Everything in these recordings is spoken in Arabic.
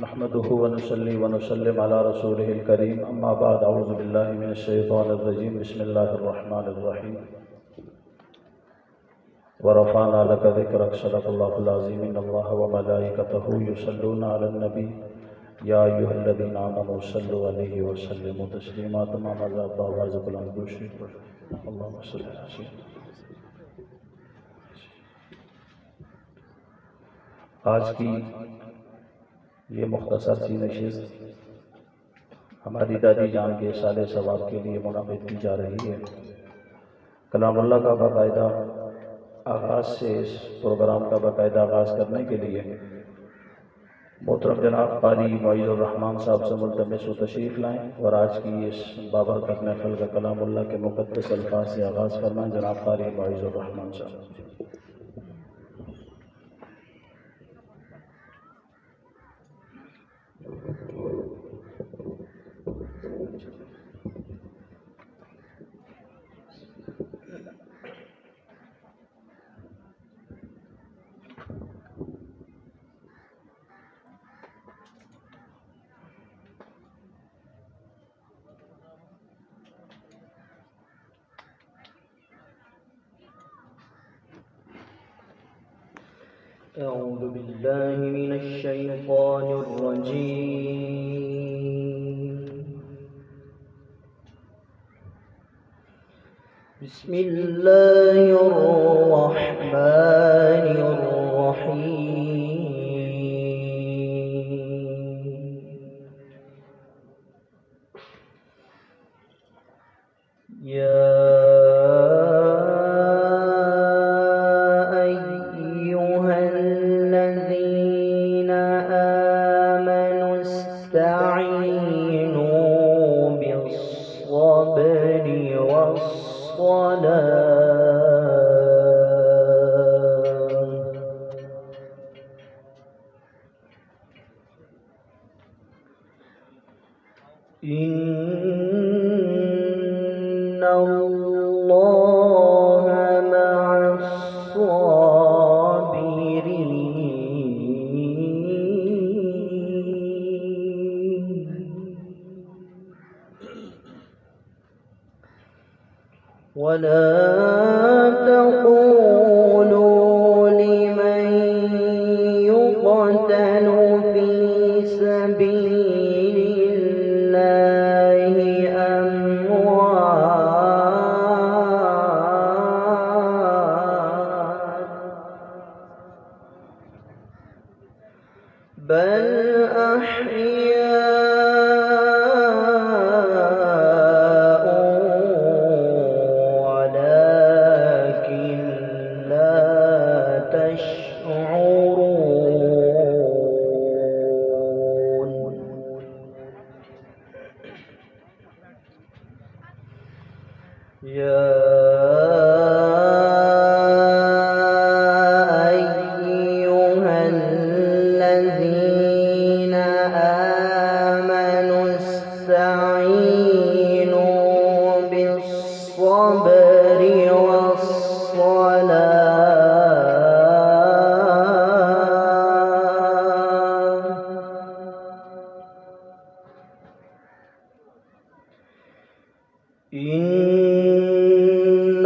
नहमदुहु व नुसल्ली व नुसल्लिम अला रसूलिहिल करीम अम्मा बाद अऊज़ु बिल्लाहि मिनश शैतानिर रजीम बिस्मिल्लाहिर रहमानिर रहीम व रफ़अना लका ज़िक्रक सदक़ल्लाहुल अज़ीम इन्नल्लाहा व मलाइकतहु युसल्लूना अलन नबी या अय्युहल्लज़ीना आमनू सल्लु अलैहि व सल्लिमू तस्लीमा तमाम आवाज़ बुलंद गोशी अल्लाहुम्मा सल्लि अला सय्यिदिना। आज की ये मुख्तसर सी नशिस्त हमारी दादी जान के साले सवाब के लिए मुनाक़िद की जा रही है। कलामुल्लाह का बाकायदा आगाज़ से इस प्रोग्राम का बाकायदा आगाज़ करने के लिए मोहतरम जनाब क़ारी मुइज़्ज़ुर रहमान साहब से मुल्तमिस व तशरीफ़ लाएँ और आज की इस बाबरकत महफ़िल का कलामुल्लाह के मुक़द्दस अल्फाज़ से आगाज़ फरमाएँ। जनाब क़ारी मुइज़्ज़ुर रहमान साहब। أعوذ بالله من الشيطان الرجيم بسم الله الرحمن الرحيم يا استعينوا بالصبر والصلاة إن الله مع ولا تقولوا لمن يقتل في سبيل الله أموات بل أحياء ولكن لا تشعرون يا أيها الذين آمنوا استعينوا بالصبر والصلاة إن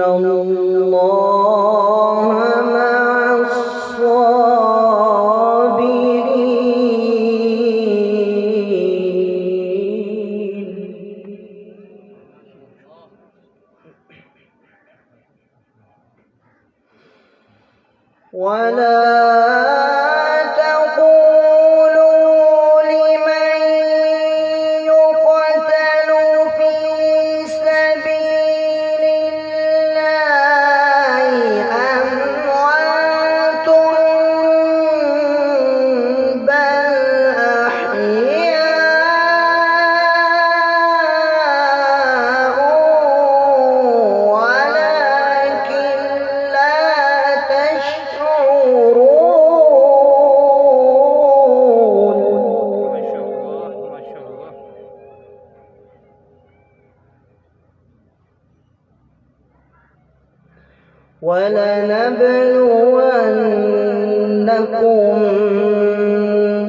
الله مع الصابرين ولا تقولوا لمن يقتل في سبيل الله أموات بل أحياء ولكن لا تشعرون ولنبلونكم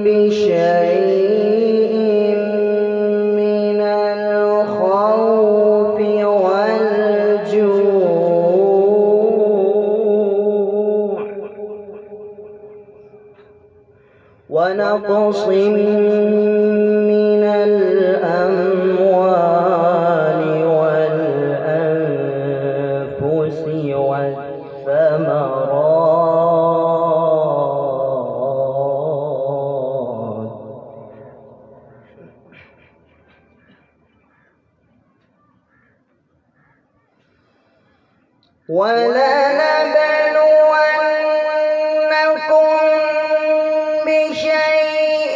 بشيء ونقص من الأموال والأنفس والثمرات ولنبلونكم بشيء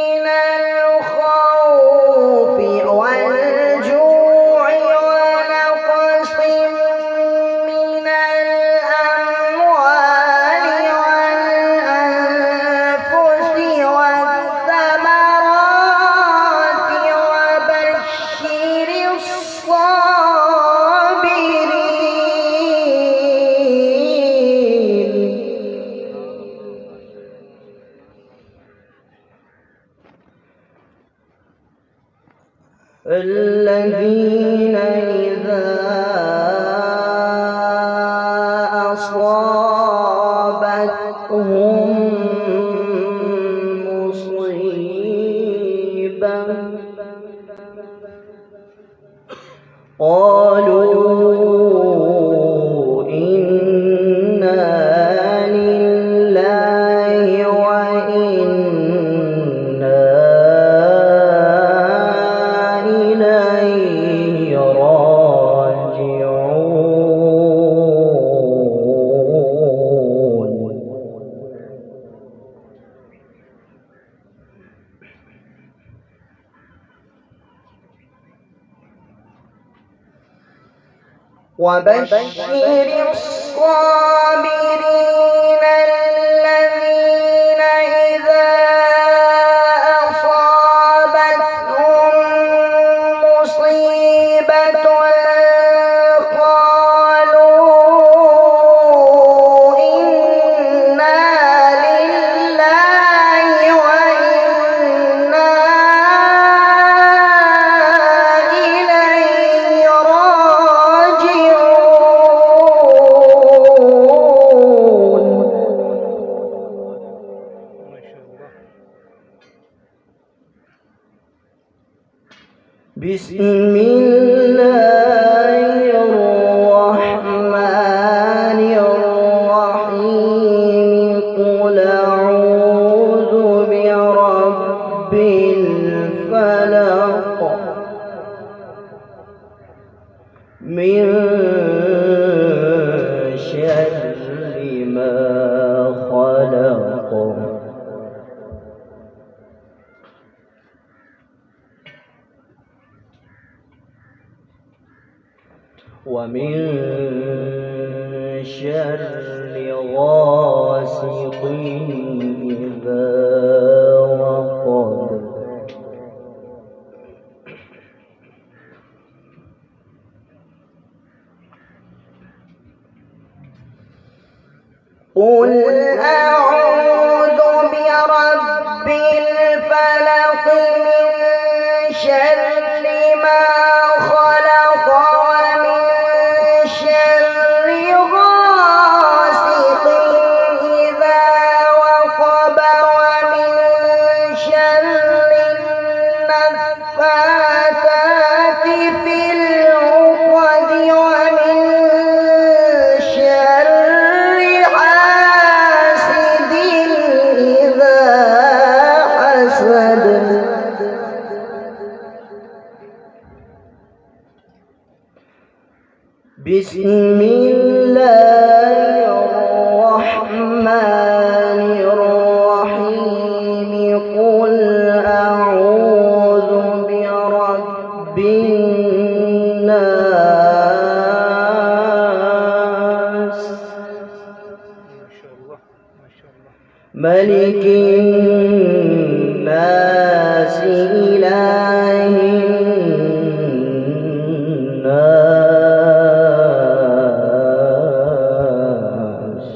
من الخوف والجوع ونقص من الأموال والأنفس والثمرات وبشر الذين إذا أصابتهم مصيبة قالوا إنا لله وإنا إليه راجعون وبشر الصابرين الذين إذا أصابتهم مصيبة قالوا إنا لله وإنا إليه راجعون. بسم الله الرحمن الرحيم قل أعوذ برب الفلق من شر ما خلق ومن شر غاسق إذا وقب قل أعوذ برب الفلق من شر ما خلق ومن شر غاسق إذا وقب ومن شر النفاثات في العقد ومن شر حاسد إذا حسد. بسم الله الرحمن الرحيم قل أعوذ برب الناس ملك الناس إله الناس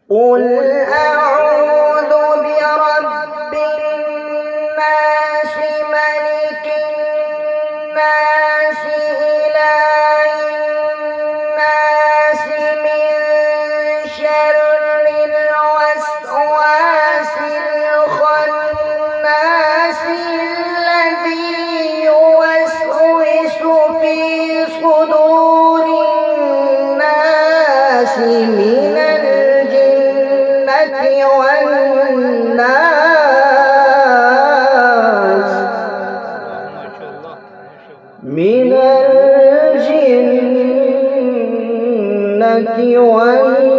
قل أعوذ برب الناس ملك الناس من شر الوسواس الخناس الذي يوسوس في صدور الناس من الجنة والناس من الجنة والناس